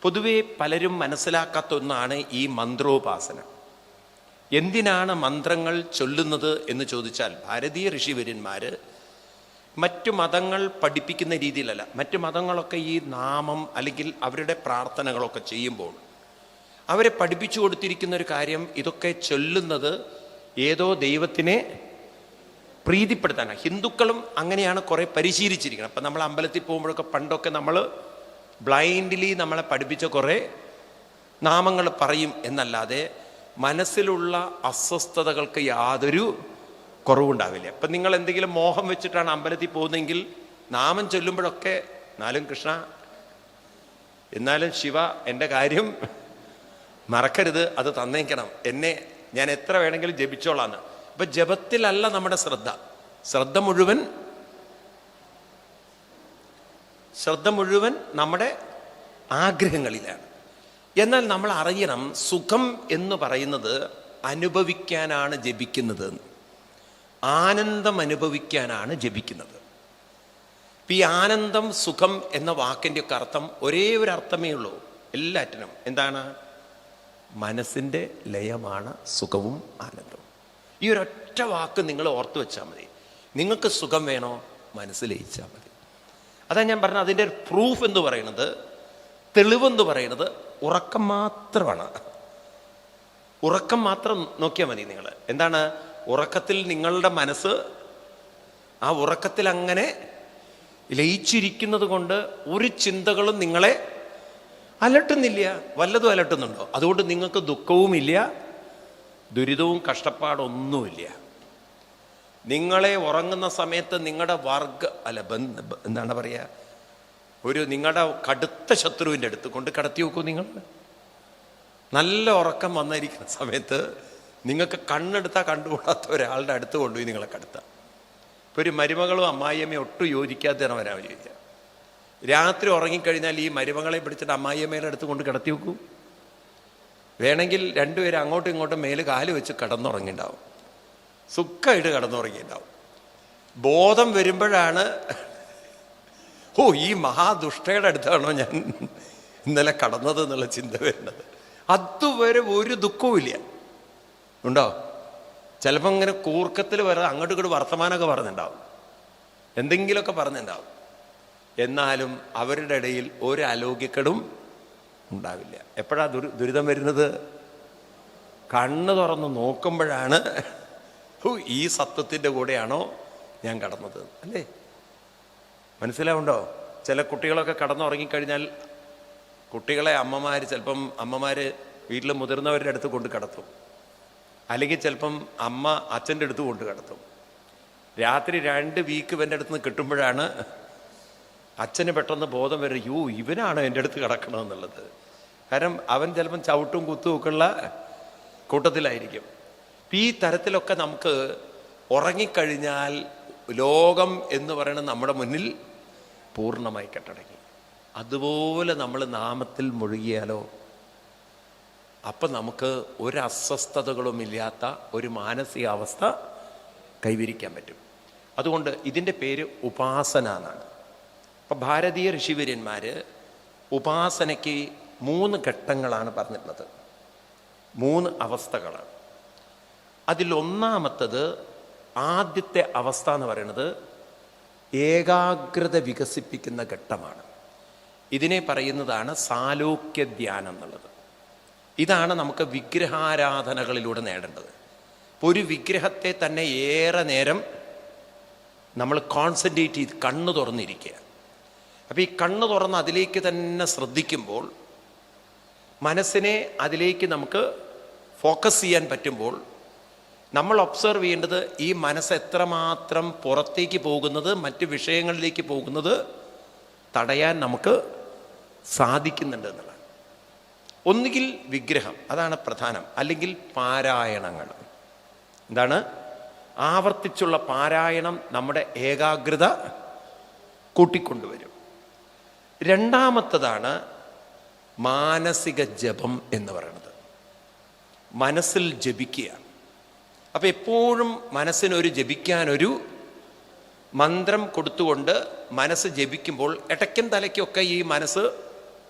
പൊതുവെ പലരും മനസ്സിലാക്കാത്ത ഒന്നാണ് ഈ മന്ത്രോപാസന. എന്തിനാണ് മന്ത്രങ്ങൾ ചൊല്ലുന്നത് എന്ന് ചോദിച്ചാൽ, ഭാരതീയ ഋഷിവര്യന്മാർ മറ്റു മതങ്ങൾ പഠിപ്പിക്കുന്ന രീതിയിലല്ല. മറ്റു മതങ്ങളൊക്കെ ഈ നാമം അല്ലെങ്കിൽ അവരുടെ പ്രാർത്ഥനകളൊക്കെ ചെയ്യുമ്പോൾ അവരെ പഠിപ്പിച്ചു കൊടുത്തിരിക്കുന്ന ഒരു കാര്യം, ഇതൊക്കെ ചൊല്ലുന്നത് ഏതോ ദൈവത്തിനെ പ്രീതിപ്പെടുത്താനാണ്. ഹിന്ദുക്കളും അങ്ങനെയാണ് കുറേ പരിശീലിച്ചിരിക്കുന്നത്. അപ്പം നമ്മൾ അമ്പലത്തിൽ പോകുമ്പോഴൊക്കെ പണ്ടൊക്കെ നമ്മൾ ബ്ലൈൻഡ്ലി നമ്മളെ പഠിപ്പിച്ച കുറേ നാമങ്ങൾ പറയും എന്നല്ലാതെ മനസ്സിലുള്ള അസ്വസ്ഥതകൾക്ക് യാതൊരു കുറവുണ്ടാവില്ല. അപ്പം നിങ്ങൾ എന്തെങ്കിലും മോഹം വെച്ചിട്ടാണ് അമ്പലത്തിൽ പോകുന്നതെങ്കിൽ നാമം ചൊല്ലുമ്പോഴൊക്കെ എന്നാലും കൃഷ്ണ, എന്നാലും ശിവ, എൻ്റെ കാര്യം മറക്കരുത്, അത് തന്നേക്കണം, എന്നെ ഞാൻ എത്ര വേണമെങ്കിലും ജപിച്ചോളാന്ന്. അപ്പം ജപത്തിലല്ല നമ്മുടെ ശ്രദ്ധ മുഴുവൻ നമ്മുടെ ആഗ്രഹങ്ങളിലാണ്. എന്നാൽ നമ്മൾ അറിയണം, സുഖം എന്ന് പറയുന്നത് അനുഭവിക്കാനാണ് ജപിക്കുന്നത്, ആനന്ദം അനുഭവിക്കാനാണ് ജപിക്കുന്നത്. ഈ ആനന്ദം, സുഖം എന്ന വാക്കിൻ്റെ ഒക്കെ അർത്ഥം ഒരേ ഒരു അർത്ഥമേ ഉള്ളൂ എല്ലാറ്റിനും. എന്താണ്? മനസ്സിൻ്റെ ലയമാണ് സുഖവും ആനന്ദവും. ഈ ഒരൊറ്റ വാക്ക് നിങ്ങൾ ഓർത്തു വെച്ചാൽ മതി. നിങ്ങൾക്ക് സുഖം വേണോ? മനസ്സ് ലയിച്ചാൽ മതി. അതാ ഞാൻ പറഞ്ഞത്, അതിൻ്റെ ഒരു പ്രൂഫ് എന്ന് പറയുന്നത്, തെളിവെന്ന് പറയുന്നത് ഉറക്കം മാത്രമാണ്. ഉറക്കം മാത്രം നോക്കിയാൽ മതി നിങ്ങൾ. എന്താണ്? ഉറക്കത്തിൽ നിങ്ങളുടെ മനസ്സ് ആ ഉറക്കത്തിൽ അങ്ങനെ ലയിച്ചിരിക്കുന്നത് കൊണ്ട് ഒരു ചിന്തകളും നിങ്ങളെ അലട്ടുന്നില്ല. വല്ലതും അലട്ടുന്നുണ്ടോ? അതുകൊണ്ട് നിങ്ങൾക്ക് ദുഃഖവുമില്ല, ദുരിതവും കഷ്ടപ്പാടൊന്നുമില്ല. നിങ്ങളെ ഉറങ്ങുന്ന സമയത്ത് നിങ്ങളുടെ എന്താണ് പറയുക, നിങ്ങളുടെ കടുത്ത ശത്രുവിൻ്റെ അടുത്ത് കൊണ്ട് കിടത്തി വെക്കൂ. നിങ്ങൾ നല്ല ഉറക്കം വന്നിരിക്കുന്ന സമയത്ത് നിങ്ങൾക്ക് കണ്ണെടുത്താൽ കണ്ടുകൂടാത്ത ഒരാളുടെ അടുത്ത് കൊണ്ടുപോയി നിങ്ങളെ കിടത്താം. ഇപ്പോൾ ഒരു മരുമകളും അമ്മായിയമ്മയും ഒട്ടും യോജിക്കാത്തതാണ് വരാൻ ചോദിക്കുക. രാത്രി ഉറങ്ങിക്കഴിഞ്ഞാൽ ഈ മരുമകളെ പിടിച്ചിട്ട് അമ്മായിയമ്മയുടെ അടുത്ത് കൊണ്ട് കിടത്തി വെക്കൂ. വേണമെങ്കിൽ രണ്ടുപേരും അങ്ങോട്ടും ഇങ്ങോട്ടും മേല് കാല് വെച്ച് കിടന്നുറങ്ങിണ്ടാവും, സുഖമായിട്ട് കിടന്നുറങ്ങിയിട്ടുണ്ടാവും. ബോധം വരുമ്പോഴാണ്, ഈ മഹാദുഷ്ടയുടെ അടുത്താണോ ഞാൻ ഇന്നലെ കടന്നത് എന്നുള്ള ചിന്ത വരുന്നത്. അതുവരെ ഒരു ദുഃഖവും ഇല്ല. ഉണ്ടോ? ചിലപ്പോൾ ഇങ്ങനെ കൂർക്കത്തിൽ വരെ അങ്ങോട്ടും ഇങ്ങോട്ട് വർത്തമാനമൊക്കെ പറഞ്ഞിട്ടുണ്ടാവും, എന്തെങ്കിലുമൊക്കെ പറഞ്ഞിട്ടുണ്ടാവും. എന്നാലും അവരുടെ ഇടയിൽ ഒരു ആലോക്യക്കെടും ഉണ്ടാവില്ല. എപ്പോഴാ ദുരിതം വരുന്നത്? കണ്ണ് തുറന്ന് നോക്കുമ്പോഴാണ്, ഈ സത്വത്തിൻ്റെ കൂടെയാണോ ഞാൻ കടന്നത്, അല്ലേ? മനസ്സിലാവുണ്ടോ? ചില കുട്ടികളൊക്കെ കടന്നുറങ്ങിക്കഴിഞ്ഞാൽ കുട്ടികളെ ചിലപ്പം അമ്മമാർ വീട്ടിൽ മുതിർന്നവരുടെ അടുത്ത് കൊണ്ട് കിടത്തും, അല്ലെങ്കിൽ ചിലപ്പം അമ്മ അച്ഛൻ്റെ അടുത്ത് കൊണ്ട് കിടത്തും. രാത്രി 2 വീക്ക് ഇവൻ്റെ അടുത്ത് നിന്ന് കിട്ടുമ്പോഴാണ് അച്ഛന് പെട്ടെന്ന് ബോധം വരും, ഇവനാണ് എൻ്റെ അടുത്ത് കിടക്കണമെന്നുള്ളത്. കാരണം അവൻ ചിലപ്പം ചവിട്ടും കുത്തും ഒക്കെ ഉള്ള കൂട്ടത്തിലായിരിക്കും. ഈ തരത്തിലൊക്കെ നമുക്ക് ഉറങ്ങിക്കഴിഞ്ഞാൽ ലോകം എന്ന് പറയുന്നത് നമ്മുടെ മുന്നിൽ പൂർണ്ണമായി കെട്ടടങ്ങി. അതുപോലെ നമ്മൾ നാമത്തിൽ മുഴുകിയാലോ, അപ്പം നമുക്ക് ഒരു അസ്വസ്ഥതകളും ഇല്ലാത്ത ഒരു മാനസികാവസ്ഥ കൈവരിക്കാൻ പറ്റും. അതുകൊണ്ട് ഇതിൻ്റെ പേര് ഉപാസന എന്നാണ്. അപ്പം ഭാരതീയ ഋഷിവര്യന്മാർ ഉപാസനയ്ക്ക് 3 ഘട്ടങ്ങളാണ് പറഞ്ഞിട്ടുള്ളത്, 3 അവസ്ഥകളാണ്. അതിലൊന്നാമത്തത്, ആദ്യത്തെ അവസ്ഥ എന്ന് പറയുന്നത് ഏകാഗ്രത വികസിപ്പിക്കുന്ന ഘട്ടമാണ്. ഇതിനെ പറയുന്നതാണ് സാലോക്യ ധ്യാനം എന്നുള്ളത്. ഇതാണ് നമുക്ക് വിഗ്രഹാരാധനകളിലൂടെ നേടേണ്ടത്. ഒരു വിഗ്രഹത്തെ തന്നെ ഏറെ നേരം നമ്മൾ കോൺസെൻട്രേറ്റ് ചെയ്ത് കണ്ണ് തുറന്നിരിക്കുക. അപ്പം ഈ കണ്ണ് തുറന്ന് അതിലേക്ക് തന്നെ ശ്രദ്ധിക്കുമ്പോൾ, മനസ്സിനെ അതിലേക്ക് നമുക്ക് ഫോക്കസ് ചെയ്യാൻ പറ്റുമ്പോൾ, നമ്മൾ ഒബ്സർവ് ചെയ്യേണ്ടത് ഈ മനസ്സ് എത്രമാത്രം പുറത്തേക്ക് പോകുന്നത്, മറ്റ് വിഷയങ്ങളിലേക്ക് പോകുന്നത് തടയാൻ നമുക്ക് സാധിക്കുന്നുണ്ട് എന്നുള്ളതാണ്. ഒന്നുകിൽ വിഗ്രഹം, അതാണ് പ്രധാനം, അല്ലെങ്കിൽ പാരായണങ്ങൾ. എന്താണ്? ആവർത്തിച്ചുള്ള പാരായണം നമ്മുടെ ഏകാഗ്രത കൂട്ടിക്കൊണ്ടുവരും. രണ്ടാമത്തതാണ് മാനസിക ജപം എന്ന് പറയുന്നത്. മനസ്സിൽ ജപിക്കുക. അപ്പം എപ്പോഴും മനസ്സിനൊരു ജപിക്കാനൊരു മന്ത്രം കൊടുത്തുകൊണ്ട് മനസ്സ് ജപിക്കുമ്പോൾ ഇടയ്ക്കും തലയ്ക്കൊക്കെ ഈ മനസ്സ്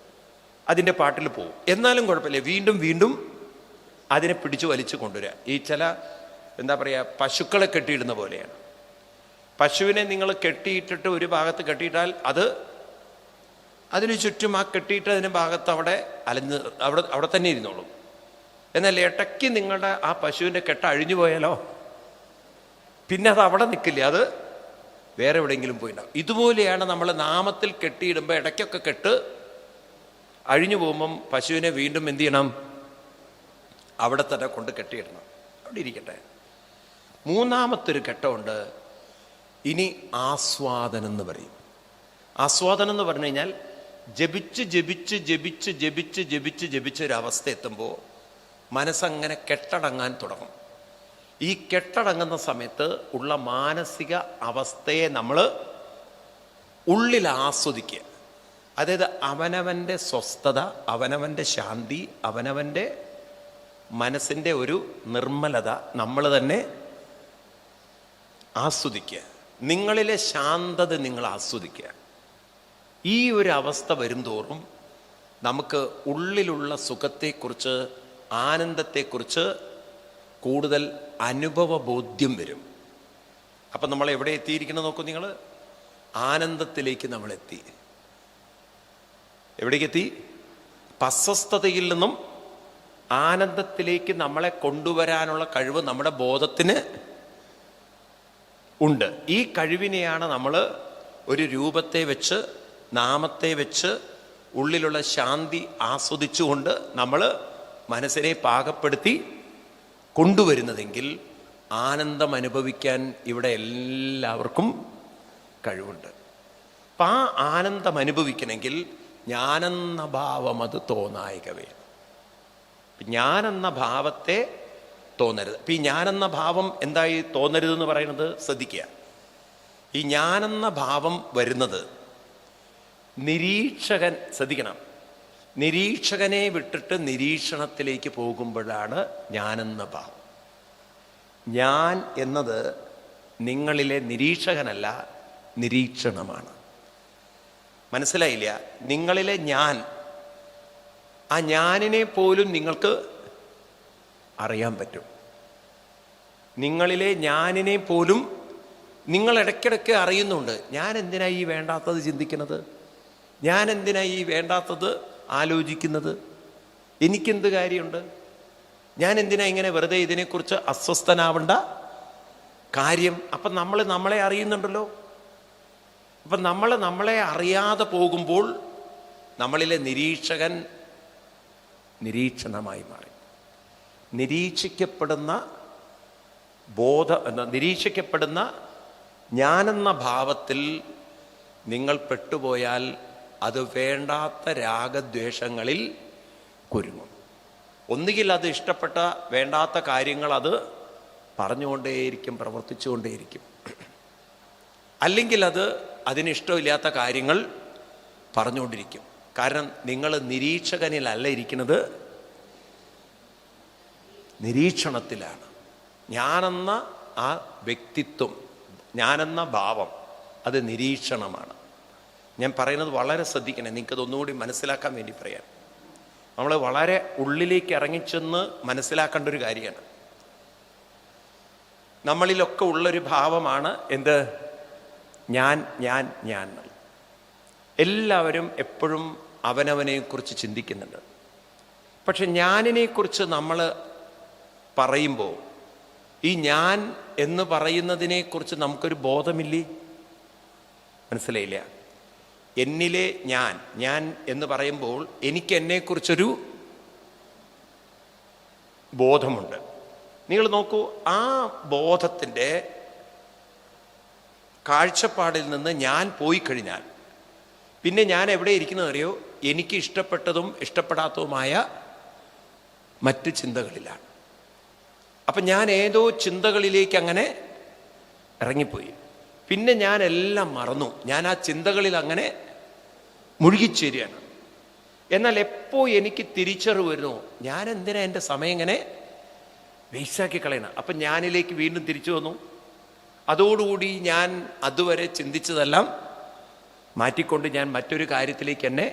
അതിൻ്റെ പാട്ടിൽ പോകും. എന്നാലും കുഴപ്പമില്ല, വീണ്ടും വീണ്ടും അതിനെ പിടിച്ചു വലിച്ചു കൊണ്ടുവരിക. ഈ ചില എന്താ പറയുക, പശുക്കളെ കെട്ടിയിടുന്ന പോലെയാണ്. പശുവിനെ നിങ്ങൾ കെട്ടിയിട്ടിട്ട് ഒരു ഭാഗത്ത് കെട്ടിയിട്ടാൽ അതിന് ചുറ്റും ആ കെട്ടിയിട്ടതിൻ്റെ ഭാഗത്ത് അവിടെ തന്നെ ഇരുന്നോളും. എന്നാൽ ഇടയ്ക്ക് നിങ്ങളുടെ ആ പശുവിൻ്റെ കെട്ട അഴിഞ്ഞു പോയാലോ പിന്നെ അത് അവിടെ നിൽക്കില്ല, അത് വേറെ എവിടെയെങ്കിലും പോയിണ്ടാവും. ഇതുപോലെയാണ് നമ്മൾ നാമത്തിൽ കെട്ടിയിടുമ്പോൾ ഇടയ്ക്കൊക്കെ കെട്ട് അഴിഞ്ഞു പോകുമ്പം പശുവിനെ വീണ്ടും എന്ത് ചെയ്യണം, അവിടെ തന്നെ കൊണ്ട് കെട്ടിയിടണം, അവിടെ ഇരിക്കട്ടെ. മൂന്നാമത്തൊരു ഘട്ടമുണ്ട്, ഇനി ആസ്വാദനം എന്ന് പറയും. ആസ്വാദനം എന്ന് പറഞ്ഞു കഴിഞ്ഞാൽ ജപിച്ച് ജപിച്ച് ജപിച്ച് ജപിച്ച് ജപിച്ച് ജപിച്ച് ഒരവസ്ഥ എത്തുമ്പോൾ മനസ്സങ്ങനെ കെട്ടടങ്ങാൻ തുടങ്ങും. ഈ കെട്ടടങ്ങുന്ന സമയത്ത് ഉള്ള മാനസിക അവസ്ഥയെ നമ്മൾ ഉള്ളിൽ ആസ്വദിക്കുക. അതായത് അവനവൻ്റെ സ്വസ്ഥത, അവനവൻ്റെ ശാന്തി, അവനവൻ്റെ മനസ്സിൻ്റെ ഒരു നിർമ്മലത നമ്മൾ തന്നെ ആസ്വദിക്കുക. നിങ്ങളിലെ ശാന്തത നിങ്ങൾ ആസ്വദിക്കുക. ഈ ഒരു അവസ്ഥ വരും തോറും നമുക്ക് ഉള്ളിലുള്ള സുഖത്തെക്കുറിച്ച്, ആനന്ദത്തെക്കുറിച്ച് കൂടുതൽ അനുഭവബോധ്യം വരും. അപ്പം നമ്മൾ എവിടെ എത്തിയിരിക്കുന്നത് നോക്കൂ നിങ്ങൾ, ആനന്ദത്തിലേക്ക് നമ്മൾ എത്തി. എവിടേക്ക് എത്തി? അസ്വസ്ഥതയിൽ നിന്നും ആനന്ദത്തിലേക്ക് നമ്മളെ കൊണ്ടുവരാനുള്ള കഴിവ് നമ്മുടെ ബോധത്തിന് ഉണ്ട്. ഈ കഴിവിനെയാണ് നമ്മൾ ഒരു രൂപത്തെ വെച്ച്, നാമത്തെ വെച്ച്, ഉള്ളിലുള്ള ശാന്തി ആസ്വദിച്ചുകൊണ്ട് നമ്മൾ മനസ്സിനെ പാകപ്പെടുത്തി കൊണ്ടുവരുന്നതെങ്കിൽ ആനന്ദം അനുഭവിക്കാൻ ഇവിടെ എല്ലാവർക്കും കഴിവുണ്ട്. അപ്പം ആ ആനന്ദം അനുഭവിക്കണമെങ്കിൽ ഞാനെന്ന ഭാവം അത് തോന്നായികവേ. ഞാനെന്ന ഭാവത്തെ തോന്നരുത്. ഇപ്പം ഈ ഞാനെന്ന ഭാവം എന്തായി തോന്നരുതെന്ന് പറയുന്നത് ശ്രദ്ധിക്കുക. ഈ ഞാനെന്ന ഭാവം വരുന്നത് നിരീക്ഷകൻ, ശ്രദ്ധിക്കണം, നിരീക്ഷകനെ വിട്ടിട്ട് നിരീക്ഷണത്തിലേക്ക് പോകുമ്പോഴാണ് ഞാനെന്ന ഭാവം. ഞാൻ എന്നത് നിങ്ങളിലെ നിരീക്ഷകനല്ല, നിരീക്ഷണമാണ്. മനസ്സിലായില്ല? നിങ്ങളിലെ ഞാൻ, ആ ഞാനിനെ പോലും നിങ്ങൾക്ക് അറിയാൻ പറ്റും. നിങ്ങളിലെ ഞാനിനെ പോലും നിങ്ങൾ ഇടയ്ക്കിടയ്ക്ക് അറിയുന്നുണ്ട്. ഞാൻ എന്തിനാ ഈ വേണ്ടാത്തത് ചിന്തിക്കുന്നത്? ഞാൻ എന്തിനാ ഈ വേണ്ടാത്തത് ആലോചിക്കുന്നത്? എനിക്കെന്ത് കാര്യമുണ്ട്? ഞാൻ എന്തിനാ ഇങ്ങനെ വെറുതെ ഇതിനെക്കുറിച്ച് അസ്വസ്ഥനാവേണ്ട കാര്യം? അപ്പം നമ്മളെ അറിയുന്നുണ്ടല്ലോ. അപ്പം നമ്മളെ അറിയാതെ പോകുമ്പോൾ നമ്മളിലെ നിരീക്ഷകൻ നിരീക്ഷണമായി മാറി. നിരീക്ഷിക്കപ്പെടുന്ന ഞാനെന്ന ഭാവത്തിൽ നിങ്ങൾ പെട്ടുപോയാൽ അത് വേണ്ടാത്ത രാഗദ്വേഷങ്ങളിൽ കുരുങ്ങും. ഒന്നുകിൽ അത് ഇഷ്ടപ്പെട്ട വേണ്ടാത്ത കാര്യങ്ങൾ അത് പറഞ്ഞുകൊണ്ടേയിരിക്കും, പ്രവർത്തിച്ചുകൊണ്ടേയിരിക്കും. അല്ലെങ്കിൽ അതിനിഷ്ടമില്ലാത്ത കാര്യങ്ങൾ പറഞ്ഞുകൊണ്ടിരിക്കും. കാരണം നിങ്ങൾ നിരീക്ഷകനിലല്ല ഇരിക്കുന്നത്, നിരീക്ഷണത്തിലാണ്. ഞാനെന്ന ആ വ്യക്തിത്വം, ഞാനെന്ന ഭാവം, അത് നിരീക്ഷണമാണ്. ഞാൻ പറയുന്നത് വളരെ ശ്രദ്ധിക്കണേ, നിങ്ങൾക്കത് ഒന്നുകൂടി മനസ്സിലാക്കാൻ വേണ്ടി പറയാൻ. നമ്മൾ വളരെ ഉള്ളിലേക്ക് ഇറങ്ങിച്ചെന്ന് മനസ്സിലാക്കേണ്ട ഒരു കാര്യമാണ്. നമ്മളിലൊക്കെ ഉള്ളൊരു ഭാവമാണ് എന്ത്? ഞാൻ ഞാൻ ഞാൻ. എല്ലാവരും എപ്പോഴും അവനവനെക്കുറിച്ച് ചിന്തിക്കുന്നുണ്ട്. പക്ഷെ ഞാനിനെക്കുറിച്ച് നമ്മൾ പറയുമ്പോൾ ഈ ഞാൻ എന്ന് പറയുന്നതിനെക്കുറിച്ച് നമുക്കൊരു ബോധമില്ലേ? മനസ്സിലായില്ല? എന്നിലെ ഞാൻ എന്ന് പറയുമ്പോൾ എനിക്ക് എന്നെക്കുറിച്ചൊരു ബോധമുണ്ട്. നിങ്ങൾ നോക്കൂ, ആ ബോധത്തിൻ്റെ കാഴ്ചപ്പാടിൽ നിന്ന് ഞാൻ പോയി കഴിഞ്ഞാൽ പിന്നെ ഞാൻ എവിടെ ഇരിക്കുന്നത് അറിയോ? എനിക്ക് ഇഷ്ടപ്പെട്ടതും ഇഷ്ടപ്പെടാത്തതുമായ മറ്റ് ചിന്തകളിലാണ്. അപ്പം ഞാൻ ഏതോ ചിന്തകളിലേക്ക് അങ്ങനെ ഇറങ്ങിപ്പോയി. പിന്നെ ഞാൻ എല്ലാം മറന്നു. ഞാൻ ആ ചിന്തകളിൽ അങ്ങനെ മുഴുകിച്ചേരുകയാണ്. എന്നാൽ എപ്പോൾ എനിക്ക് തിരിച്ചറിവ് വരുന്നു, ഞാൻ എന്തിനാ എൻ്റെ സമയം ഇങ്ങനെ വേസ്റ്റാക്കി കളയണം? അപ്പം ഞാനിലേക്ക് വീണ്ടും തിരിച്ചു വന്നു. അതോടുകൂടി ഞാൻ അതുവരെ ചിന്തിച്ചതെല്ലാം മാറ്റിക്കൊണ്ട് ഞാൻ മറ്റൊരു കാര്യത്തിലേക്ക് എന്നെ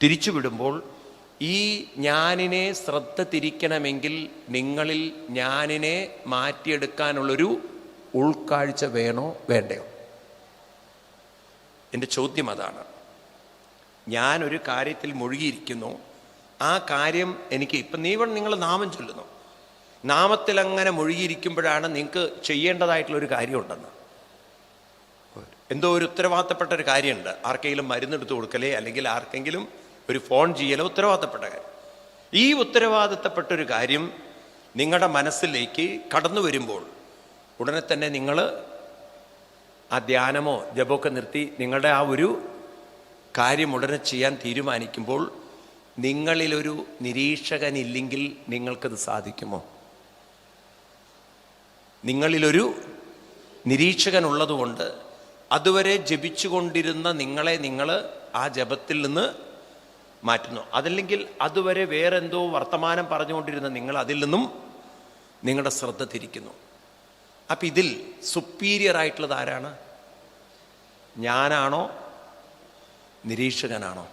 തിരിച്ചുവിടുമ്പോൾ ഈ ഞാനിനെ ശ്രദ്ധ തിരിക്കണമെങ്കിൽ നിങ്ങളിൽ ഞാനിനെ മാറ്റിയെടുക്കാനുള്ളൊരു ഉൾക്കാഴ്ച വേണോ വേണ്ടയോ? എൻ്റെ ചോദ്യം അതാണ്. ഞാനൊരു കാര്യത്തിൽ മുഴുകിയിരിക്കുന്നു. ആ കാര്യം എനിക്ക് ഇപ്പം നിങ്ങൾ നാമം ചൊല്ലുന്നു. നാമത്തിൽ അങ്ങനെ മുഴുകിയിരിക്കുമ്പോഴാണ് നിങ്ങൾക്ക് ചെയ്യേണ്ടതായിട്ടുള്ളൊരു കാര്യമുണ്ടെന്ന്, എന്തോ ഒരു ഉത്തരവാദിത്തപ്പെട്ട ഒരു കാര്യമുണ്ട്. ആർക്കെങ്കിലും മരുന്നെടുത്ത് കൊടുക്കലേ അല്ലെങ്കിൽ ആർക്കെങ്കിലും ഒരു ഫോൺ ചെയ്യലോ ഉത്തരവാദിത്തപ്പെട്ട കാര്യം. ഈ ഉത്തരവാദിത്തപ്പെട്ടൊരു കാര്യം നിങ്ങളുടെ മനസ്സിലേക്ക് കടന്നു വരുമ്പോൾ ഉടനെ തന്നെ നിങ്ങൾ ആ ധ്യാനമോ ജപമൊക്കെ നിർത്തി നിങ്ങളുടെ ആ ഒരു കാര്യം ഉടനെ ചെയ്യാൻ തീരുമാനിക്കുമ്പോൾ നിങ്ങളിലൊരു നിരീക്ഷകനില്ലെങ്കിൽ നിങ്ങൾക്കത് സാധിക്കുമോ? നിങ്ങളിലൊരു നിരീക്ഷകനുള്ളതുകൊണ്ട് അതുവരെ ജപിച്ചുകൊണ്ടിരുന്ന നിങ്ങളെ നിങ്ങൾ ആ ജപത്തിൽ നിന്ന് മാറ്റുന്നു. അതല്ലെങ്കിൽ അതുവരെ വേറെന്തോ വർത്തമാനം പറഞ്ഞുകൊണ്ടിരുന്ന നിങ്ങൾ അതിൽ നിന്നും നിങ്ങളുടെ ശ്രദ്ധ തിരിക്കുന്നു. അപ്പം ഇതിൽ സുപ്പീരിയർ ആയിട്ടുള്ളത് ആരാണ്? ഞാനാണോ നിരീക്ഷകനാണോ?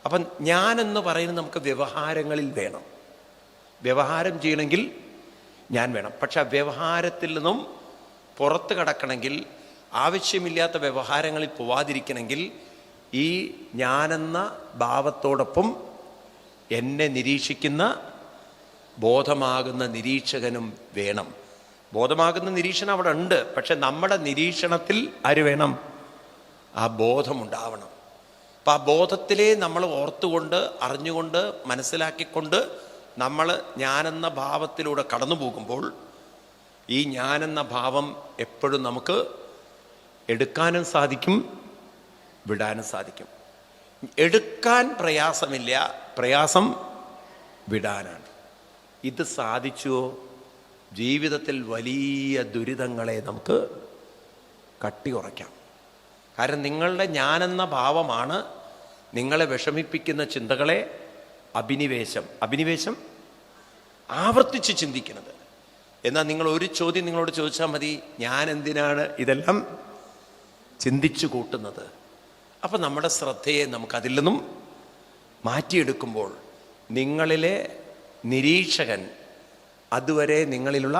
അപ്പം ഞാനെന്ന് പറയുന്നത് നമുക്ക് വ്യവഹാരങ്ങളിൽ വേണം. വ്യവഹാരം ചെയ്യണമെങ്കിൽ ഞാൻ വേണം. പക്ഷെ ആ വ്യവഹാരത്തിൽ നിന്നും പുറത്ത് കടക്കണമെങ്കിൽ, ആവശ്യമില്ലാത്ത വ്യവഹാരങ്ങളിൽ പോവാതിരിക്കണമെങ്കിൽ ഈ ഞാനെന്ന ഭാവത്തോടൊപ്പം എന്നെ നിരീക്ഷിക്കുന്ന ബോധമാകുന്ന നിരീക്ഷകനും വേണം. ബോധമാകുന്ന നിരീക്ഷണം അവിടെ ഉണ്ട്. പക്ഷെ നമ്മുടെ നിരീക്ഷണത്തിൽ ആര് വേണം? ആ ബോധമുണ്ടാവണം. അപ്പം ആ ബോധത്തിലെ നമ്മൾ ഓർത്തുകൊണ്ട് അറിഞ്ഞുകൊണ്ട് മനസ്സിലാക്കിക്കൊണ്ട് നമ്മൾ ഞാനെന്ന ഭാവത്തിലൂടെ കടന്നു പോകുമ്പോൾ ഈ ഞാനെന്ന ഭാവം എപ്പോഴും നമുക്ക് എടുക്കാനും സാധിക്കും, വിടാനും സാധിക്കും. എടുക്കാൻ പ്രയാസമില്ല, പ്രയാസം വിടാനാണ്. ഇത് സാധിച്ചുവോ ജീവിതത്തിൽ വലിയ ദുരിതങ്ങളെ നമുക്ക് കട്ടി കുറയ്ക്കാം. കാരണം നിങ്ങളുടെ ഞാനെന്ന ഭാവമാണ് നിങ്ങളെ വിഷമിപ്പിക്കുന്ന ചിന്തകളെ അഭിനിവേശം ആവർത്തിച്ച് ചിന്തിക്കുന്നത്. എന്നാൽ നിങ്ങൾ ഒരു ചോദ്യം നിങ്ങളോട് ചോദിച്ചാൽ മതി, ഞാൻ എന്തിനാണ് ഇതെല്ലാം ചിന്തിച്ചു കൂട്ടുന്നത്? അപ്പം നമ്മുടെ ശ്രദ്ധയെ നമുക്കതിൽ നിന്നും മാറ്റിയെടുക്കുമ്പോൾ നിങ്ങളിലെ നിരീക്ഷകൻ, അതുവരെ നിങ്ങളിലുള്ള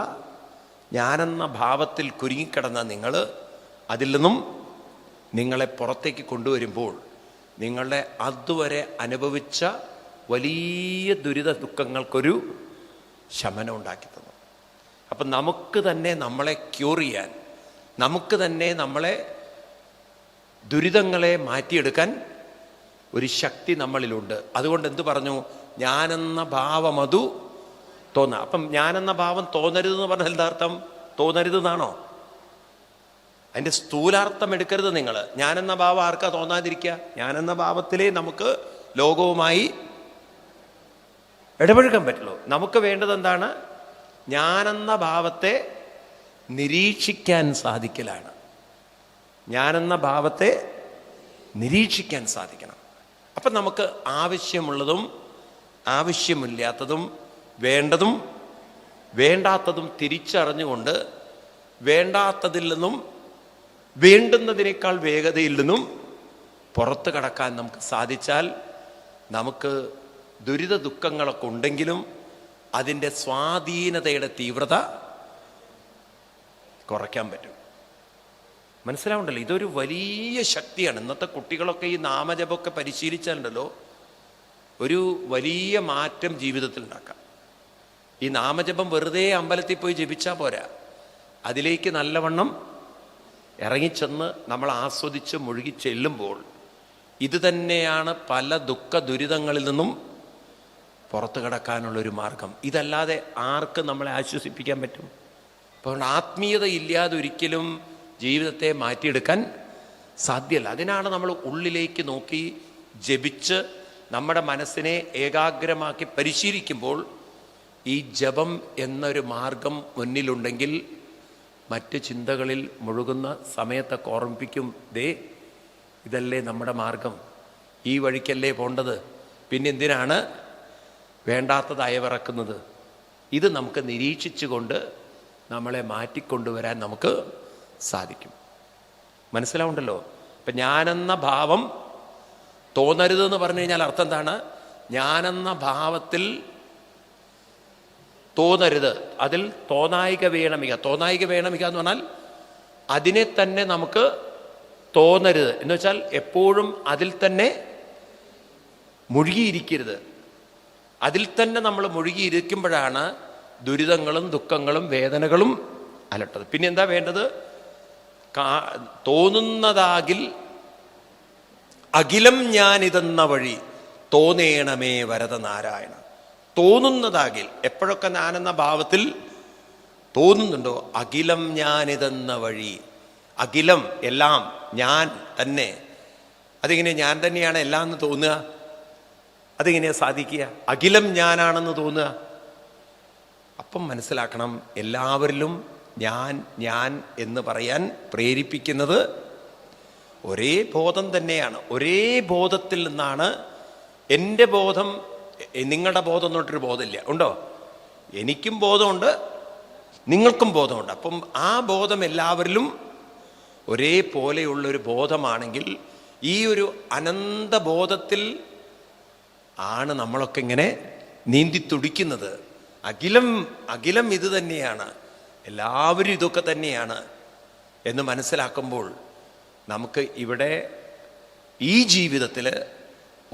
ഞാനെന്ന ഭാവത്തിൽ കുരുങ്ങിക്കിടന്ന നിങ്ങൾ അതിൽ നിന്നും നിങ്ങളെ പുറത്തേക്ക് കൊണ്ടുവരുമ്പോൾ നിങ്ങളുടെ അതുവരെ അനുഭവിച്ച വലിയ ദുരിത ദുഃഖങ്ങൾക്കൊരു ശമനം ഉണ്ടാക്കി തന്നു. അപ്പം നമുക്ക് തന്നെ നമ്മളെ ക്യൂർ ചെയ്യാൻ, നമുക്ക് തന്നെ നമ്മളെ ദുരിതങ്ങളെ മാറ്റിയെടുക്കാൻ ഒരു ശക്തി നമ്മളിലുണ്ട്. അതുകൊണ്ട് എന്തു പറഞ്ഞു? ഞാനെന്ന ഭാവം അതു തോന്നുക. അപ്പം ഞാനെന്ന ഭാവം തോന്നരുതെന്ന് പറഞ്ഞാൽ എന്താ അർത്ഥം? തോന്നരുതെന്നാണോ? അതിൻ്റെ സ്ഥൂലാർത്ഥം എടുക്കരുത് നിങ്ങൾ. ഞാനെന്ന ഭാവം ആർക്കാ തോന്നാതിരിക്കുക? ഞാനെന്ന ഭാവത്തിലേ നമുക്ക് ലോകവുമായി ഇടപഴകാൻ പറ്റുള്ളൂ. നമുക്ക് വേണ്ടത് എന്താണ്? ഞാനെന്ന ഭാവത്തെ നിരീക്ഷിക്കാൻ സാധിക്കലാണ്. ഞാനെന്ന ഭാവത്തെ നിരീക്ഷിക്കാൻ സാധിക്കണം. അപ്പം നമുക്ക് ആവശ്യമുള്ളതും ആവശ്യമില്ലാത്തതും വേണ്ടതും വേണ്ടാത്തതും തിരിച്ചറിഞ്ഞുകൊണ്ട് വേണ്ടാത്തതിൽ നിന്നും വേണ്ടുന്നതിനേക്കാൾ വേഗതയിൽ നിന്നും പുറത്ത് കടക്കാൻ നമുക്ക് സാധിച്ചാൽ നമുക്ക് ദുരിത ദുഃഖങ്ങളൊക്കെ ഉണ്ടെങ്കിലും അതിൻ്റെ സ്വാധീനതയുടെ തീവ്രത കുറയ്ക്കാൻ പറ്റും. മനസ്സിലാവുണ്ടല്ലോ? ഇതൊരു വലിയ ശക്തിയാണ്. ഇന്നത്തെ കുട്ടികളൊക്കെ ഈ നാമജപമൊക്കെ പരിശീലിച്ചാലുണ്ടല്ലോ ഒരു വലിയ മാറ്റം ജീവിതത്തിൽ ഉണ്ടാക്കാം. ഈ നാമജപം വെറുതെ അമ്പലത്തിൽ പോയി ജപിച്ചാൽ പോരാ, അതിലേക്ക് നല്ലവണ്ണം ഇറങ്ങിച്ചെന്ന് നമ്മൾ ആസ്വദിച്ച് മുഴുകി ചെല്ലുമ്പോൾ ഇത് തന്നെയാണ് പല ദുഃഖ ദുരിതങ്ങളിൽ നിന്നും പുറത്തു കടക്കാനുള്ളൊരു മാർഗം. ഇതല്ലാതെ ആർക്ക് നമ്മളെ ആശ്വസിപ്പിക്കാൻ പറ്റും? അപ്പോൾ ആത്മീയത ഇല്ലാതെ ഒരിക്കലും ജീവിതത്തെ മാറ്റിയെടുക്കാൻ സാധ്യമല്ല. അതിനാണ് നമ്മൾ ഉള്ളിലേക്ക് നോക്കി ജപിച്ച് നമ്മുടെ മനസ്സിനെ ഏകാഗ്രമാക്കി പരിശീലിക്കുമ്പോൾ ഈ ജപം എന്നൊരു മാർഗം മുന്നിലുണ്ടെങ്കിൽ മറ്റ് ചിന്തകളിൽ മുഴുകുന്ന സമയത്തൊക്കെ ഓർമ്മിപ്പിക്കും, ദേ ഇതല്ലേ നമ്മുടെ മാർഗം, ഈ വഴിക്കല്ലേ പോണ്ടത്, പിന്നെന്തിനാണ് വേണ്ടാത്തത് അയവിറക്കുന്നത്? ഇത് നമുക്ക് നിരീക്ഷിച്ചുകൊണ്ട് നമ്മളെ മാറ്റിക്കൊണ്ടുവരാൻ നമുക്ക് സാധിക്കും. മനസ്സിലാവുണ്ടല്ലോ? അപ്പം ഞാനെന്ന ഭാവം തോന്നരുതെന്ന് പറഞ്ഞു കഴിഞ്ഞാൽ അർത്ഥം എന്താണ്? ഞാനെന്ന ഭാവത്തിൽ തോന്നരുത്. അതിൽ തോന്നായിക വേണമിക. തോന്നായിക വേണമിക എന്ന് പറഞ്ഞാൽ അതിനെ തന്നെ നമുക്ക് തോന്നരുത് എന്ന് വെച്ചാൽ എപ്പോഴും അതിൽ തന്നെ മുഴുകിയിരിക്കരുത്. അതിൽ തന്നെ നമ്മൾ മുഴുകിയിരിക്കുമ്പോഴാണ് ദുരിതങ്ങളും ദുഃഖങ്ങളും വേദനകളും അലട്ടത്. പിന്നെ എന്താ വേണ്ടത്? തോന്നുന്നതാകിൽ അഖിലം ഞാനിതെന്ന വഴി തോന്നേണമേ വരദ നാരായണ. തോന്നുന്നതാകിൽ എപ്പോഴൊക്കെ ഞാനെന്ന ഭാവത്തിൽ തോന്നുന്നുണ്ടോ, അഖിലം ഞാനിതെന്ന വഴി. അഖിലം എല്ലാം ഞാൻ തന്നെ. അതിങ്ങനെ ഞാൻ തന്നെയാണ് എല്ലാം എന്ന് തോന്നുക? അതെങ്ങനെയാ സാധിക്കുക? അഖിലം ഞാനാണെന്ന് തോന്നുക. അപ്പം മനസ്സിലാക്കണം, എല്ലാവരിലും ഞാൻ ഞാൻ എന്ന് പറയാൻ പ്രേരിപ്പിക്കുന്നത് ഒരേ ബോധം തന്നെയാണ്. ഒരേ ബോധത്തിൽ നിന്നാണ്. എൻ്റെ ബോധം നിങ്ങളുടെ ബോധം എന്നൊട്ടൊരു ബോധമില്ല, ഉണ്ടോ? എനിക്കും ബോധമുണ്ട്, നിങ്ങൾക്കും ബോധമുണ്ട്. അപ്പം ആ ബോധം എല്ലാവരിലും ഒരേപോലെയുള്ളൊരു ബോധമാണെങ്കിൽ ഈ ഒരു അനന്തബോധത്തിൽ ആണ് നമ്മളൊക്കെ ഇങ്ങനെ നീന്തി തുടിക്കുന്നത്. അഖിലം അഖിലം ഇത് തന്നെയാണ്, എല്ലാവരും ഇതൊക്കെ തന്നെയാണ് എന്ന് മനസ്സിലാക്കുമ്പോൾ നമുക്ക് ഇവിടെ ഈ ജീവിതത്തിൽ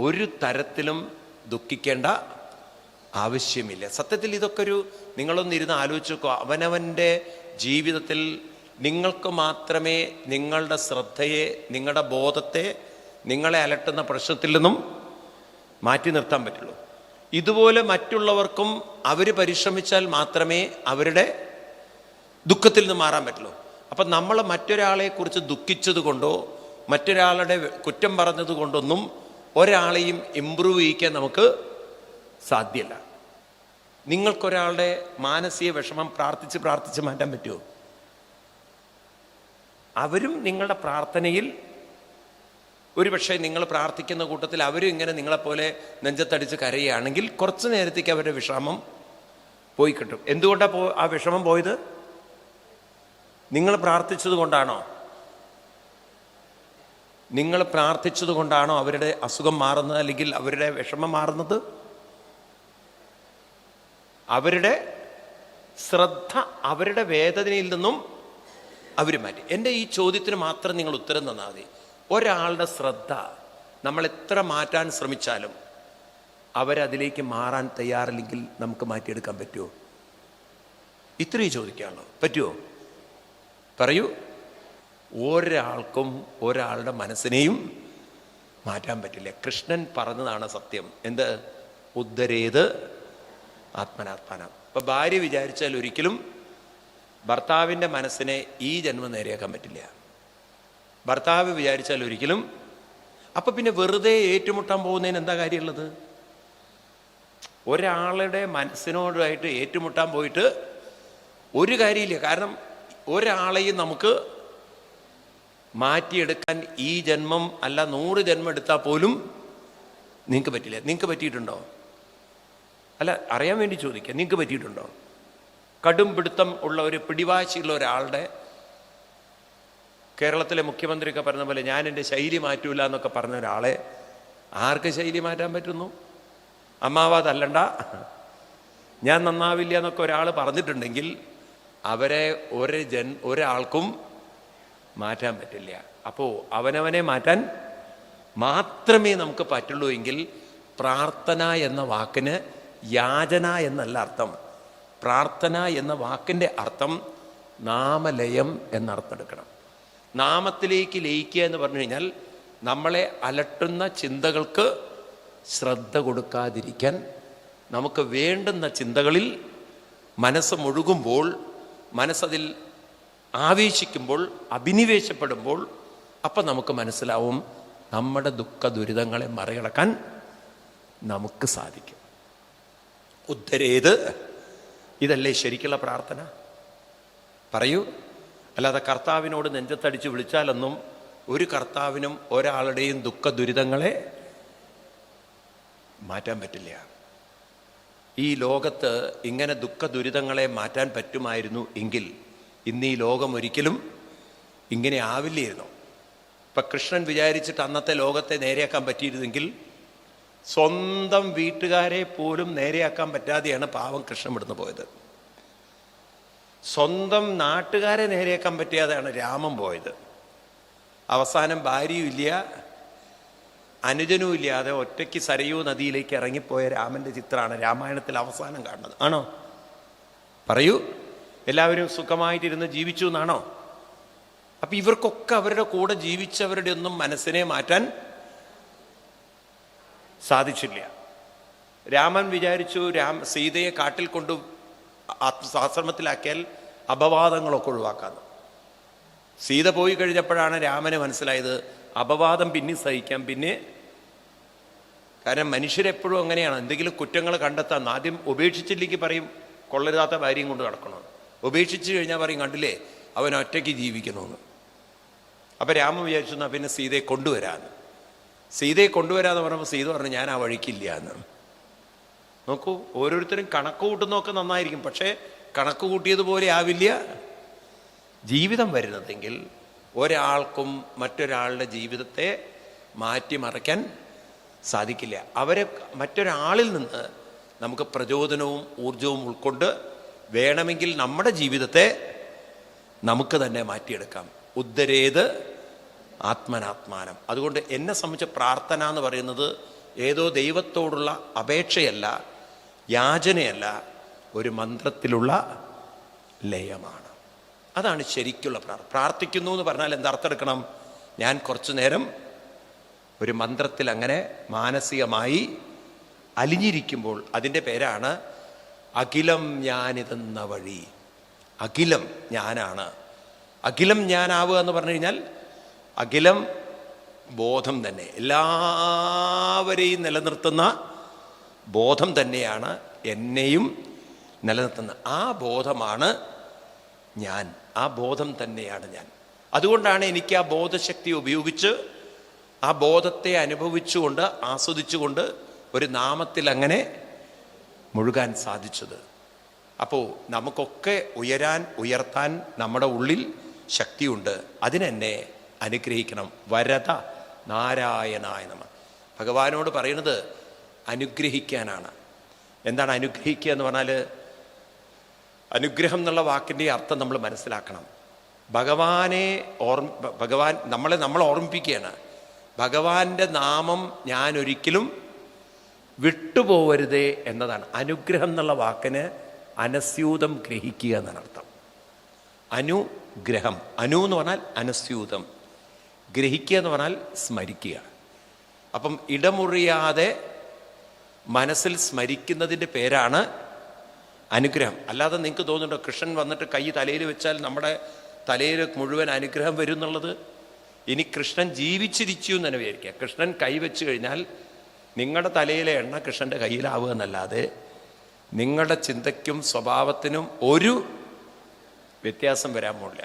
ഒരു തരത്തിലും ദുഃഖിക്കേണ്ട ആവശ്യമില്ല. സത്യത്തിൽ ഇതൊക്കെ ഒരു നിങ്ങളൊന്നിരുന്ന് ആലോചിച്ച് നോക്കുക. അവനവൻ്റെ ജീവിതത്തിൽ നിങ്ങൾക്ക് മാത്രമേ നിങ്ങളുടെ ശ്രദ്ധയെ, നിങ്ങളുടെ ബോധത്തെ നിങ്ങളെ അലട്ടുന്ന പ്രശ്നത്തിൽ നിന്നും മാറ്റി നിർത്താൻ പറ്റുള്ളൂ. ഇതുപോലെ മറ്റുള്ളവർക്കും അവർ പരിശ്രമിച്ചാൽ മാത്രമേ അവരുടെ ദുഃഖത്തിൽ നിന്ന് മാറാൻ പറ്റുള്ളൂ. അപ്പം നമ്മൾ മറ്റൊരാളെ കുറിച്ച് ദുഃഖിച്ചത് കൊണ്ടോ മറ്റൊരാളുടെ കുറ്റം പറഞ്ഞത് കൊണ്ടൊന്നും ഒരാളെയും ഇമ്പ്രൂവ് ചെയ്യിക്കാൻ നമുക്ക് സാധ്യമല്ല. നിങ്ങൾക്കൊരാളുടെ മാനസിക വിഷമം പ്രാർത്ഥിച്ച് മാറ്റാൻ പറ്റുമോ? അവരും നിങ്ങളുടെ പ്രാർത്ഥനയിൽ ഒരുപക്ഷെ നിങ്ങൾ പ്രാർത്ഥിക്കുന്ന കൂട്ടത്തിൽ അവരും ഇങ്ങനെ നിങ്ങളെപ്പോലെ നെഞ്ചത്തടിച്ച് കരയുകയാണെങ്കിൽ കുറച്ച് നേരത്തേക്ക് അവരുടെ വിഷമം പോയി കിട്ടും. എന്തുകൊണ്ടാണ് ആ വിഷമം പോയത്? നിങ്ങൾ പ്രാർത്ഥിച്ചത് കൊണ്ടാണോ? നിങ്ങൾ പ്രാർത്ഥിച്ചത് കൊണ്ടാണോ അവരുടെ അസുഖം മാറുന്നത്, അല്ലെങ്കിൽ അവരുടെ വിഷമം മാറുന്നത്? അവരുടെ ശ്രദ്ധ അവരുടെ വേദനയിൽ നിന്നും അവർ മാറ്റി. എൻ്റെ ഈ ചോദ്യത്തിന് മാത്രം നിങ്ങൾ ഉത്തരം തന്നാൽ മതി. ഒരാളുടെ ശ്രദ്ധ നമ്മൾ എത്ര മാറ്റാൻ ശ്രമിച്ചാലും അവരതിലേക്ക് മാറാൻ തയ്യാറില്ലെങ്കിൽ നമുക്ക് മാറ്റിയെടുക്കാൻ പറ്റുമോ? ഇത്രയും ചോദിക്കാനുള്ളൂ. പറ്റുമോ? പറയൂ. ഒരാൾക്കും ഒരാളുടെ മനസ്സിനെയും മാറ്റാൻ പറ്റില്ല. കൃഷ്ണൻ പറഞ്ഞതാണ് സത്യം. എന്ത്? ഉദ്ധരേത് ആത്മനാത്മാനം. ഇപ്പൊ ഭാര്യ വിചാരിച്ചാൽ ഒരിക്കലും ഭർത്താവിൻ്റെ മനസ്സിനെ ഈ ജന്മം നേരെയാക്കാൻ പറ്റില്ല. ഭർത്താവ് വിചാരിച്ചാൽ ഒരിക്കലും. അപ്പൊ പിന്നെ വെറുതെ ഏറ്റുമുട്ടാൻ പോകുന്നതിന് എന്താ കാര്യമുള്ളത്? ഒരാളുടെ മനസ്സിനോടായിട്ട് ഏറ്റുമുട്ടാൻ പോയിട്ട് ഒരു കാര്യമില്ല. കാരണം ഒരാളെയും നമുക്ക് മാറ്റിയെടുക്കാൻ ഈ ജന്മം അല്ല 100 ജന്മം എടുത്താൽ പോലും നിങ്ങൾക്ക് പറ്റില്ല. നിങ്ങൾക്ക് പറ്റിയിട്ടുണ്ടോ? അല്ല, അറിയാൻ വേണ്ടി ചോദിക്കുക. നിങ്ങൾക്ക് പറ്റിയിട്ടുണ്ടോ? കടും പിടുത്തം ഉള്ള ഒരു പിടിവാശിയുള്ള ഒരാളുടെ, കേരളത്തിലെ മുഖ്യമന്ത്രിയൊക്കെ പറഞ്ഞ പോലെ ഞാൻ എൻ്റെ ശൈലി മാറ്റൂല എന്നൊക്കെ പറഞ്ഞ ഒരാളെ ആർക്ക് ശൈലി മാറ്റാൻ പറ്റുന്നു? അമ്മാവാതല്ലണ്ട, ഞാൻ നന്നാവില്ല എന്നൊക്കെ ഒരാൾ പറഞ്ഞിട്ടുണ്ടെങ്കിൽ അവരെ ഒരാൾക്കും മാറ്റാൻ പറ്റില്ല. അപ്പോൾ അവനവനെ മാറ്റാൻ മാത്രമേ നമുക്ക് പറ്റുള്ളൂ. എങ്കിൽ പ്രാർത്ഥന എന്ന വാക്കിന് യാചന എന്നല്ല അർത്ഥം. പ്രാർത്ഥന എന്ന വാക്കിൻ്റെ അർത്ഥം നാമലയം എന്നർത്ഥം എടുക്കണം. നാമത്തിലേക്ക് ലയിക്കുക എന്ന് പറഞ്ഞു കഴിഞ്ഞാൽ നമ്മളെ അലട്ടുന്ന ചിന്തകൾക്ക് ശ്രദ്ധ കൊടുക്കാതിരിക്കാൻ, നമുക്ക് വേണ്ടുന്ന ചിന്തകളിൽ മനസ്സ് മുഴുകുമ്പോൾ, മനസ്സതിൽ ആവേശിക്കുമ്പോൾ, അഭിനിവേശപ്പെടുമ്പോൾ, അപ്പം നമുക്ക് മനസ്സിലാവും നമ്മുടെ ദുഃഖ ദുരിതങ്ങളെ മറികടക്കാൻ നമുക്ക് സാധിക്കും. ഉദ്ധരേത്, ഇതല്ലേ ശരിക്കുള്ള പ്രാർത്ഥന? പറയൂ. അല്ലാതെ കർത്താവിനോട് നെഞ്ചത്തടിച്ച് വിളിച്ചാലൊന്നും ഒരു കർത്താവിനും ഒരാളുടെയും ദുഃഖ ദുരിതങ്ങളെ മാറ്റാൻ പറ്റില്ല. ഈ ലോകത്ത് ഇങ്ങനെ ദുഃഖ ദുരിതങ്ങളെ മാറ്റാൻ പറ്റുമായിരുന്നു എങ്കിൽ ഇന്ന് ഈ ലോകം ഒരിക്കലും ഇങ്ങനെ ആവില്ലായിരുന്നു. ഇപ്പൊ കൃഷ്ണൻ വിചാരിച്ചിട്ട് അന്നത്തെ ലോകത്തെ നേരെയാക്കാൻ പറ്റിയിരുന്നെങ്കിൽ സ്വന്തം വീട്ടുകാരെ പോലും നേരെയാക്കാൻ പറ്റാതെയാണ് പാവം കൃഷ്ണൻ ഇവിടുന്ന് പോയത്. സ്വന്തം നാട്ടുകാരെ നേരെയാക്കാൻ പറ്റാതെയാണ് രാമൻ പോയത്. അവസാനം ഭാര്യയും ഇല്ല, അനുജനും ഇല്ലാതെ ഒറ്റയ്ക്ക് സരയൂ നദിയിലേക്ക് ഇറങ്ങിപ്പോയ രാമന്റെ ചിത്രമാണ് രാമായണത്തിൽ അവസാനം കാണുന്നത്. ആണോ? പറയൂ. എല്ലാവരും സുഖമായിട്ടിരുന്ന് ജീവിച്ചു എന്നാണോ? അപ്പൊ ഇവർക്കൊക്കെ അവരുടെ കൂടെ ജീവിച്ചവരുടെ ഒന്നും മനസ്സിനെ മാറ്റാൻ സാധിച്ചില്ല. രാമൻ വിചാരിച്ചു സീതയെ കാട്ടിൽ കൊണ്ട് ആശ്രമത്തിലാക്കിയാൽ അപവാദങ്ങളൊക്കെ ഒഴിവാക്കാന്ന്. സീത പോയി കഴിഞ്ഞപ്പോഴാണ് രാമന് മനസ്സിലായത് അപവാദം പിന്നെ സഹിക്കാം. കാരണം മനുഷ്യരെപ്പോഴും അങ്ങനെയാണ്, എന്തെങ്കിലും കുറ്റങ്ങൾ കണ്ടെത്താൻ ആദ്യം ഉപേക്ഷിച്ചില്ലെങ്കിൽ പറയും കൊള്ളരുതാത്ത ഭാര്യയും കൊണ്ട് നടക്കണമെന്ന്. ഉപേക്ഷിച്ച് കഴിഞ്ഞാൽ പറയും കണ്ടില്ലേ അവൻ ഒറ്റയ്ക്ക് ജീവിക്കണമെന്ന്. അപ്പൊ രാമൻ വിചാരിച്ചു എന്നാ പിന്നെ സീതയെ കൊണ്ടുവരാന്ന്. സീതയെ കൊണ്ടുവരാന്ന് പറയുമ്പോൾ സീത പറഞ്ഞു ഞാൻ ആ വഴിക്കില്ല എന്ന്. നോക്കൂ, ഓരോരുത്തരും കണക്ക് കൂട്ടുന്നതൊക്കെ നന്നായിരിക്കും, പക്ഷേ കണക്ക് കൂട്ടിയതുപോലെ ആവില്ല ജീവിതം വരുന്നതെങ്കിൽ. ഒരാൾക്കും മറ്റൊരാളുടെ ജീവിതത്തെ മാറ്റിമറിക്കാൻ സാധിക്കില്ല. അവരെ മറ്റൊരാളിൽ നിന്ന് നമുക്ക് പ്രചോദനവും ഊർജവും ഉൾക്കൊണ്ട് വേണമെങ്കിൽ നമ്മുടെ ജീവിതത്തെ നമുക്ക് തന്നെ മാറ്റിയെടുക്കാം. ഉദ്ധരേത് ആത്മനാത്മാനം. അതുകൊണ്ട് എന്നെ സംബന്ധിച്ച പ്രാർത്ഥന എന്ന് പറയുന്നത് ഏതോ ദൈവത്തോടുള്ള അപേക്ഷയല്ല, യാചനയല്ല, ഒരു മന്ത്രത്തിലുള്ള ലയമാണ്. അതാണ് ശരിക്കുള്ള പ്രാർത്ഥിക്കുന്നു എന്ന് പറഞ്ഞാൽ എന്തർത്ഥം എടുക്കണം? ഞാൻ കുറച്ചു നേരം ഒരു മന്ത്രത്തിൽ അങ്ങനെ മാനസികമായി അലിഞ്ഞിരിക്കുമ്പോൾ അതിൻ്റെ പേരാണ് അഖിലം ഞാനിതെന്ന വഴി. അഖിലം ഞാനാണ്. അഖിലം ഞാനാവുക എന്ന് പറഞ്ഞു കഴിഞ്ഞാൽ അഖിലം ബോധം തന്നെ, എല്ലാവരെയും നിലനിർത്തുന്ന ബോധം തന്നെയാണ് എന്നെയും നിലനിർത്തുന്നത്. ആ ബോധമാണ് ഞാൻ, ആ ബോധം തന്നെയാണ് ഞാൻ. അതുകൊണ്ടാണ് എനിക്ക് ആ ബോധശക്തി ഉപയോഗിച്ച് ആ ബോധത്തെ അനുഭവിച്ചുകൊണ്ട് ആസ്വദിച്ചുകൊണ്ട് ഒരു നാമത്തിൽ അങ്ങനെ മുഴുകാൻ സാധിച്ചത്. അപ്പോൾ നമുക്കൊക്കെ ഉയർത്താൻ നമ്മുടെ ഉള്ളിൽ ശക്തിയുണ്ട്. അതിനെന്നെ അനുഗ്രഹിക്കണം. വരദ നാരായണായ നമഃ. ഭഗവാനോട് പറയുന്നത് അനുഗ്രഹിക്കാനാണ്. എന്താണ് അനുഗ്രഹിക്കുക എന്ന് പറഞ്ഞാൽ? അനുഗ്രഹം എന്നുള്ള വാക്കിൻ്റെ അർത്ഥം നമ്മൾ മനസ്സിലാക്കണം. ഭഗവാൻ നമ്മളെ ഓർമ്മിപ്പിക്കുകയാണ്. ഭഗവാന്റെ നാമം ഞാൻ ഒരിക്കലും വിട്ടുപോകരുതേ എന്നതാണ്. അനുഗ്രഹം എന്നുള്ള വാക്കിന് അനസ്യൂതം ഗ്രഹിക്കുക എന്നാണ് അർത്ഥം. അനുഗ്രഹം, അനു എന്ന് പറഞ്ഞാൽ അനസ്യൂതം, ഗ്രഹിക്കുക എന്ന് പറഞ്ഞാൽ സ്മരിക്കുക. അപ്പം ഇടമുറിയാതെ മനസ്സിൽ സ്മരിക്കുന്നതിൻ്റെ പേരാണ് അനുഗ്രഹം. അല്ലാതെ നിങ്ങൾക്ക് തോന്നുന്നുണ്ടോ കൃഷ്ണൻ വന്നിട്ട് കൈ തലയിൽ വെച്ചാൽ നമ്മുടെ തലയിൽ മുഴുവൻ അനുഗ്രഹം വരും എന്നുള്ളത്? ഇനി കൃഷ്ണൻ ജീവിച്ചിരിച്ചു എന്ന് തന്നെ വിചാരിക്കുക. കൃഷ്ണൻ കൈവച്ച് കഴിഞ്ഞാൽ നിങ്ങളുടെ തലയിലെ എണ്ണ കൃഷ്ണൻ്റെ കയ്യിലാവുക എന്നല്ലാതെ നിങ്ങളുടെ ചിന്തയ്ക്കും സ്വഭാവത്തിനും ഒരു വ്യത്യാസം വരാൻ പോകില്ല.